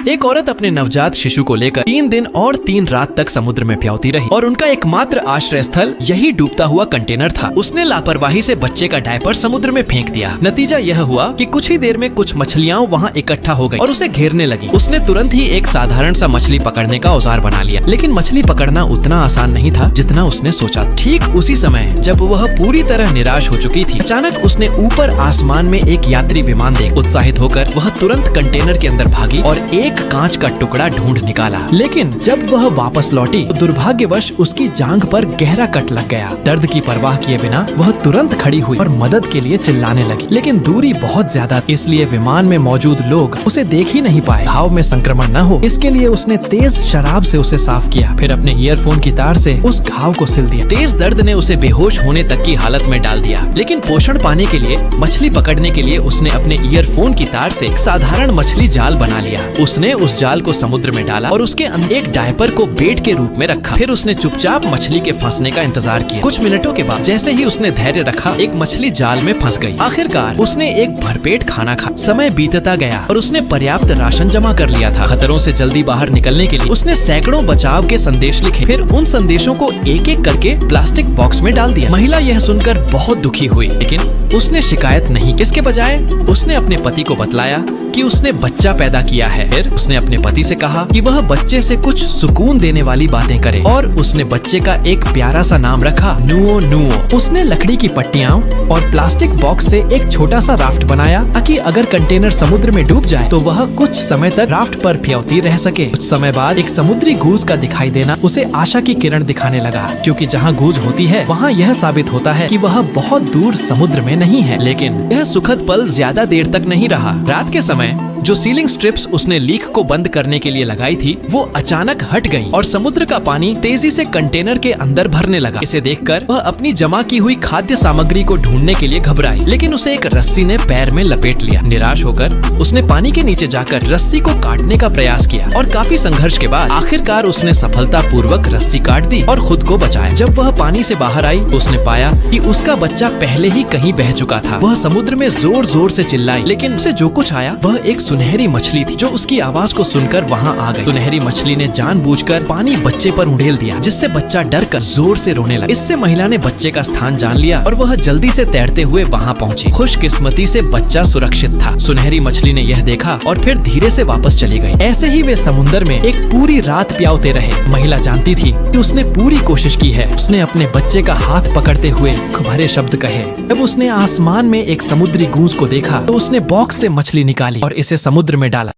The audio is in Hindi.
एक औरत अपने नवजात शिशु को लेकर 3 दिन और 3 रात तक समुद्र में प्याउती रही और उनका एकमात्र आश्रय स्थल यही डूबता हुआ कंटेनर था। उसने लापरवाही से बच्चे का डायपर समुद्र में फेंक दिया। नतीजा यह हुआ कि कुछ ही देर में कुछ मछलियां वहाँ इकट्ठा हो गई और उसे घेरने लगी। उसने तुरंत ही एक साधारण सा मछली पकड़ने का औजार बना लिया, लेकिन मछली पकड़ना उतना आसान नहीं था जितना उसने सोचा। ठीक उसी समय जब वह पूरी तरह निराश हो चुकी थी, अचानक उसने ऊपर आसमान में एक यात्री विमान देख उत्साहित होकर वह तुरंत कंटेनर के अंदर भागी और एक कांच का टुकड़ा ढूंढ निकाला। लेकिन जब वह वापस लौटी तो दुर्भाग्यवश उसकी जांघ पर गहरा कट लग गया। दर्द की परवाह किए बिना वह तुरंत खड़ी हुई और मदद के लिए चिल्लाने लगी, लेकिन दूरी बहुत ज्यादा थी, इसलिए विमान में मौजूद लोग उसे देख ही नहीं पाए। घाव में संक्रमण न हो इसके लिए उसने तेज शराब से उसे साफ किया, फिर अपने ईयरफोन की तार से उस घाव को सिल दिया। तेज दर्द ने उसे बेहोश होने तक की हालत में डाल दिया, लेकिन पोषण पाने के लिए मछली पकड़ने के लिए उसने अपने ईयरफोन की तार से एक साधारण मछली जाल बना लिया। उसने उस जाल को समुद्र में डाला और उसके अंदर एक डायपर को बेट के रूप में रखा। फिर उसने चुपचाप मछली के फंसने का इंतजार किया। कुछ मिनटों के बाद जैसे ही उसने धैर्य रखा, एक मछली जाल में फंस गई। आखिरकार उसने एक भरपेट खाना खा। समय बीतता गया और उसने पर्याप्त राशन जमा कर लिया था। खतरों से जल्दी बाहर निकलने के लिए उसने सैकड़ों बचाव के संदेश लिखे, फिर उन संदेशों को एक एक करके प्लास्टिक बॉक्स में डाल दिया। महिला यह सुनकर बहुत दुखी हुई, लेकिन उसने शिकायत नहीं की। इसके बजाय उसने अपने पति को बतलाया कि उसने बच्चा पैदा किया है। फिर उसने अपने पति से कहा कि वह बच्चे से कुछ सुकून देने वाली बातें करे और उसने बच्चे का एक प्यारा सा नाम रखा, नुओ नुओ। उसने लकड़ी की पट्टियां और प्लास्टिक बॉक्स से एक छोटा सा राफ्ट बनाया ताकि अगर कंटेनर समुद्र में डूब जाए तो वह कुछ समय तक राफ्ट पर प्याउती रह सके। कुछ समय बाद एक समुद्री गूंज का दिखाई देना उसे आशा की किरण दिखाने लगा, क्योंकि जहाँ गूंज होती है वहाँ यह साबित होता है कि वह बहुत दूर समुद्र में नहीं है। लेकिन यह सुखद पल ज्यादा देर तक नहीं रहा। रात के समय जो सीलिंग स्ट्रिप्स उसने लीक को बंद करने के लिए लगाई थी वो अचानक हट गई और समुद्र का पानी तेजी से कंटेनर के अंदर भरने लगा। इसे देखकर वह अपनी जमा की हुई खाद्य सामग्री को ढूंढने के लिए घबराई, लेकिन उसे एक रस्सी ने पैर में लपेट लिया। निराश होकर उसने पानी के नीचे जाकर रस्सी को काटने का प्रयास किया और काफी संघर्ष के बाद आखिरकार उसने सफलतापूर्वक रस्सी काट दी और खुद को बचाया। जब वह पानी से बाहर आई तो उसने पाया कि उसका बच्चा पहले ही कहीं बह चुका था। वह समुद्र में जोर जोर से चिल्लाई, लेकिन उसे जो कुछ आया वह एक सुनहरी मछली थी जो उसकी आवाज को सुनकर वहां आ गई। सुनहरी मछली ने जानबूझकर पानी बच्चे पर उड़ेल दिया, जिससे बच्चा डर कर जोर से रोने लगा। इससे महिला ने बच्चे का स्थान जान लिया और वह जल्दी से तैरते हुए वहां पहुंची। खुशकिस्मती से बच्चा सुरक्षित था। सुनहरी मछली ने यह देखा और फिर धीरे से वापस चली गई। ऐसे ही वे समुद्र में एक पूरी रात प्याउते रहे। महिला जानती थी कि उसने पूरी कोशिश की है। उसने अपने बच्चे का हाथ पकड़ते हुए भरे शब्द कहे। जब उसने आसमान में एक समुद्री गूंज को देखा तो उसने बॉक्स से मछली निकाली और इसे समुद्र में डाला।